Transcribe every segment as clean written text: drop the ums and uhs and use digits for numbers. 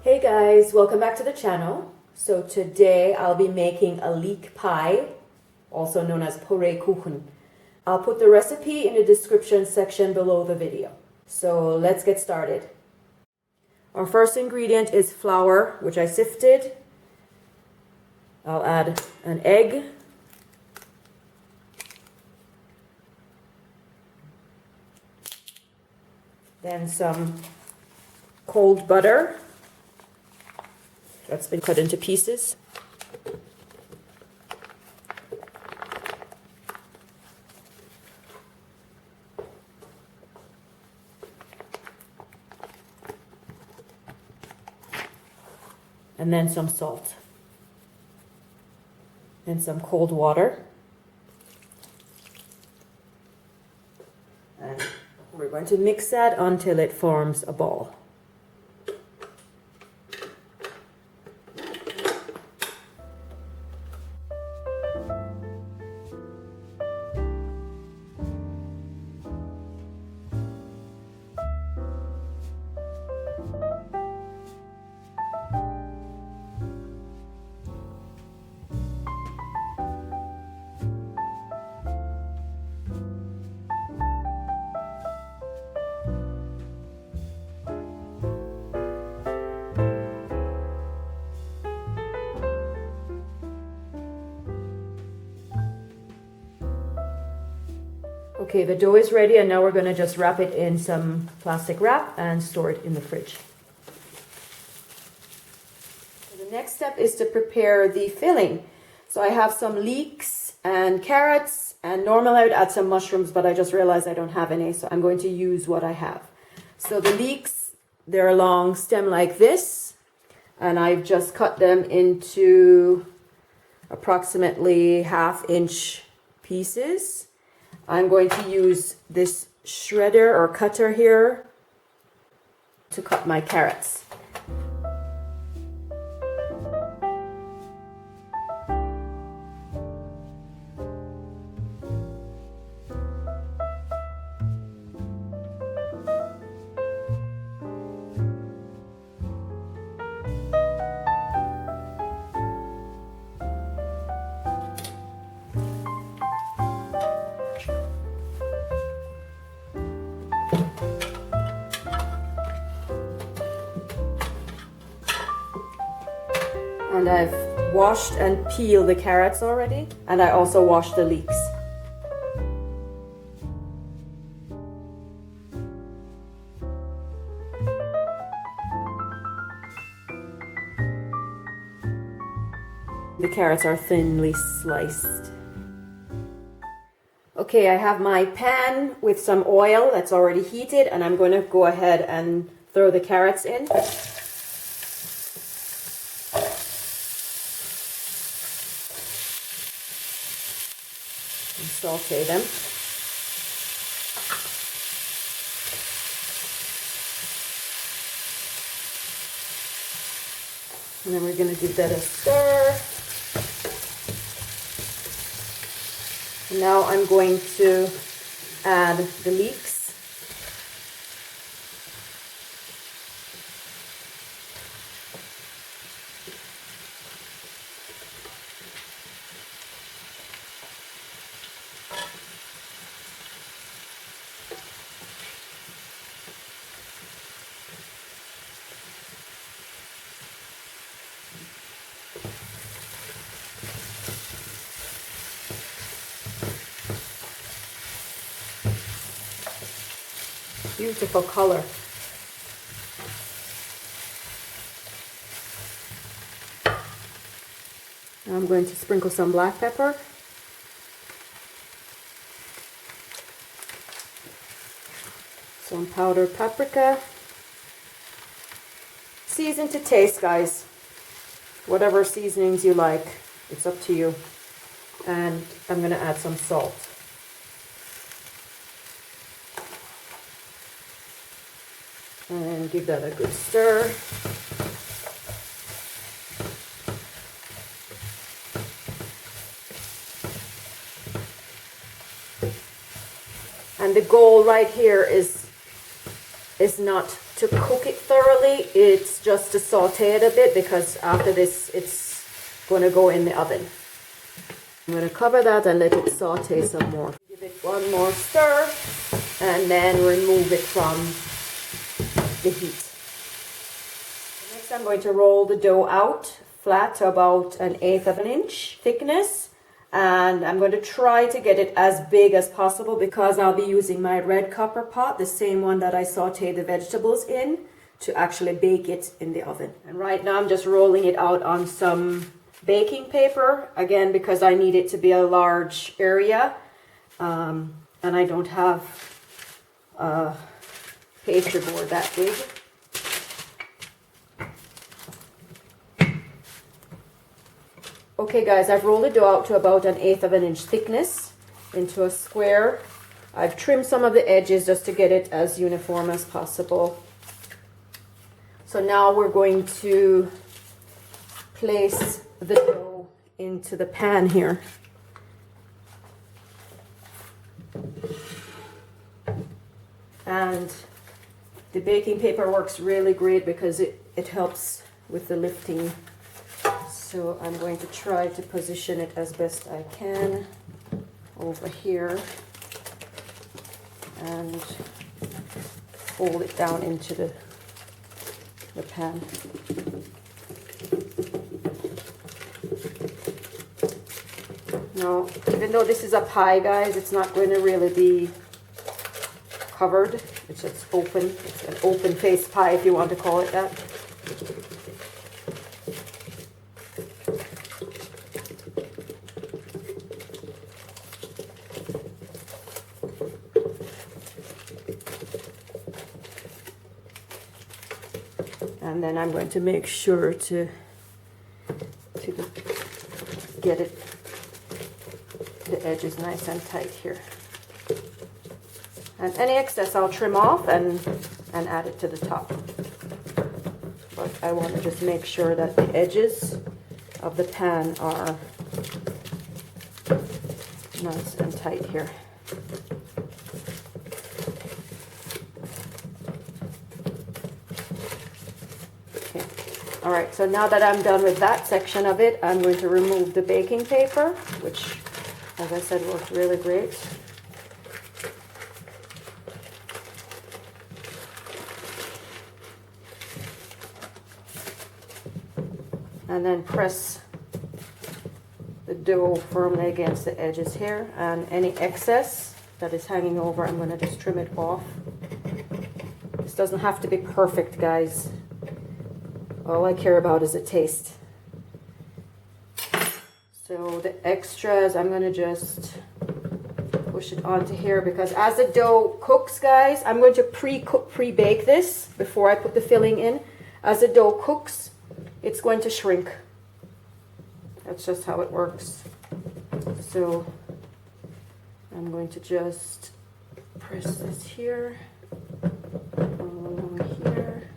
Hey guys, welcome back to the channel. So today I'll be making a leek pie, also known as Porree Kuchen. I'll put the recipe in the description section below the video. So let's get started. Our first ingredient is flour, which I sifted. I'll add an egg. Then some cold butter that's been cut into pieces. And then some salt. And some cold water. And we're going to mix that until it forms a ball. Okay, the dough is ready and now we're going to just wrap it in some plastic wrap and store it in the fridge. So the next step is to prepare the filling. So I have some leeks and carrots, and normally I would add some mushrooms, but I just realized I don't have any, so I'm going to use what I have. So the leeks, they're a long stem like this, and I've just cut them into approximately 1/2 inch pieces. I'm going to use this shredder or cutter here to cut my carrots. And I've washed and peeled the carrots already, and I also washed the leeks. The carrots are thinly sliced. Okay, I have my pan with some oil that's already heated, and I'm going to go ahead and throw the carrots in. And saute them. And then we're going to give that a stir. And now I'm going to add the leeks. Beautiful color. Now I'm going to sprinkle some black pepper. Some powdered paprika. Season to taste, guys. Whatever seasonings you like, it's up to you. And I'm going to add some salt. And give that a good stir. And the goal right here is is not to cook it thoroughly, it's just to saute it a bit, because after this it's going to go in the oven. I'm going to cover that and let it saute some more. Give it one more stir and then remove it from the heat. Next I'm going to roll the dough out flat to about 1/8 of an inch thickness. And I'm going to try to get it as big as possible because I'll be using my red copper pot, the same one that I sauteed the vegetables in, to actually bake it in the oven. And right now I'm just rolling it out on some baking paper, again because I need it to be a large area, and I don't have a pastry board that big. Okay guys, I've rolled the dough out to about 1/8 of an inch thickness into a square. I've trimmed some of the edges just to get it as uniform as possible. So now we're going to place the dough into the pan here. And the baking paper works really great because it helps with the lifting. So I'm going to try to position it as best I can over here and fold it down into the pan. Now, even though this is a pie, guys, it's not going to really be covered. It's just open. It's an open-faced pie, if you want to call it that. And then I'm going to make sure to get it, the edges nice and tight here. And any excess I'll trim off and add it to the top. But I want to just make sure that the edges of the pan are nice and tight here. Alright, so now that I'm done with that section of it, I'm going to remove the baking paper, which, as I said, worked really great. And then press the dough firmly against the edges here, and any excess that is hanging over, I'm going to just trim it off. This doesn't have to be perfect, guys. All I care about is the taste. So the extras, I'm going to just push it onto here, because as the dough cooks, guys, I'm going to pre-bake this before I put the filling in. As the dough cooks, it's going to shrink. That's just how it works. So I'm going to just press this here, along here.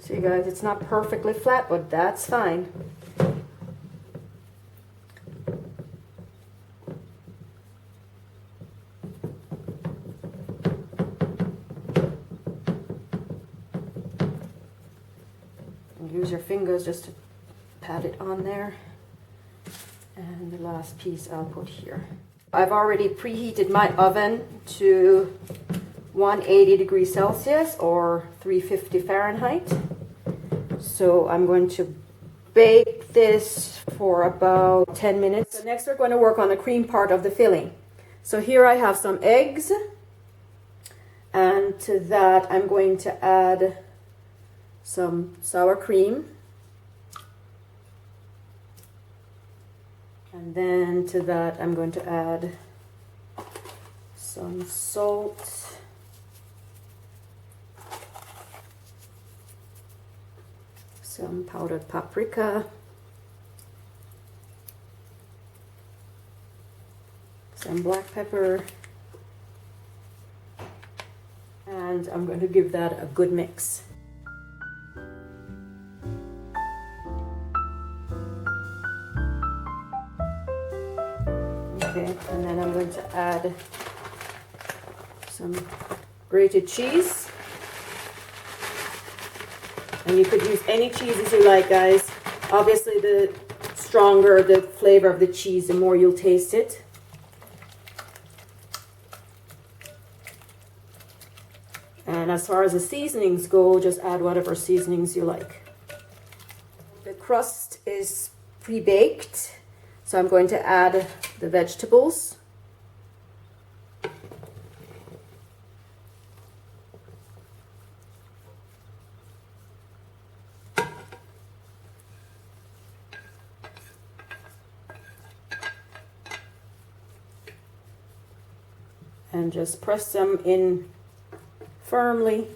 See guys, it's not perfectly flat, but that's fine. And use your fingers just to pat it on there. And the last piece I'll put here. I've already preheated my oven to 180 degrees Celsius or 350 Fahrenheit. So I'm going to bake this for about 10 minutes. So next we're going to work on the cream part of the filling. So here I have some eggs, and to that I'm going to add some sour cream. And then to that I'm going to add some salt. Some powdered paprika, some black pepper, and I'm going to give that a good mix. Okay, and then I'm going to add some grated cheese. And you could use any cheeses you like, guys. Obviously, the stronger the flavor of the cheese, the more you'll taste it. And as far as the seasonings go, just add whatever seasonings you like. The crust is pre-baked, so I'm going to add the vegetables. And just press them in firmly.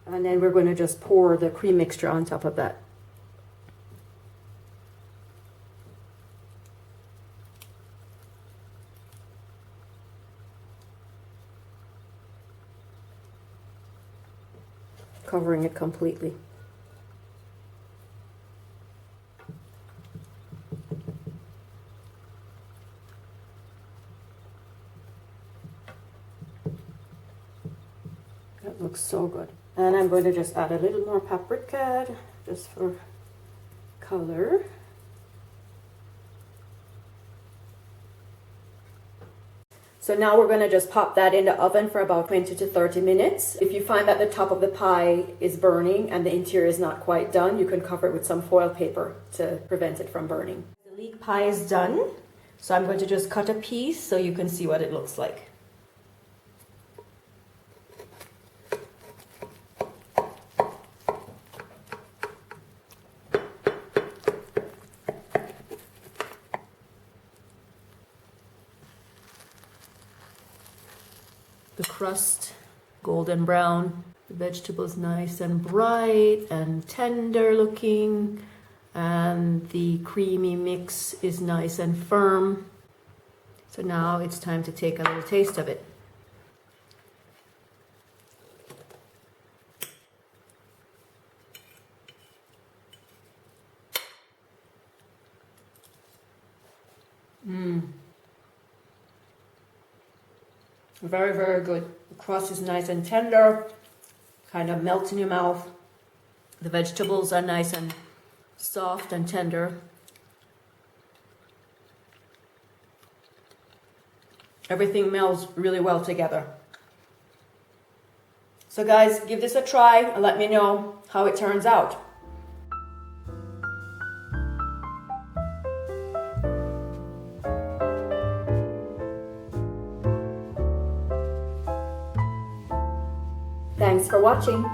And then we're going to just pour the cream mixture on top of that. Covering it completely. That looks so good. And I'm going to just add a little more paprika just for color. So now we're going to just pop that in the oven for about 20 to 30 minutes. If you find that the top of the pie is burning and the interior is not quite done, you can cover it with some foil paper to prevent it from burning. The leek pie is done, so I'm going to just cut a piece so you can see what it looks like. The crust, golden brown. The vegetables nice and bright and tender looking. And the creamy mix is nice and firm. So now it's time to take a little taste of it. Very, very good. The crust is nice and tender, kind of melts in your mouth. The vegetables are nice and soft and tender. Everything melds really well together. So guys, give this a try and let me know how it turns out. Thanks for watching.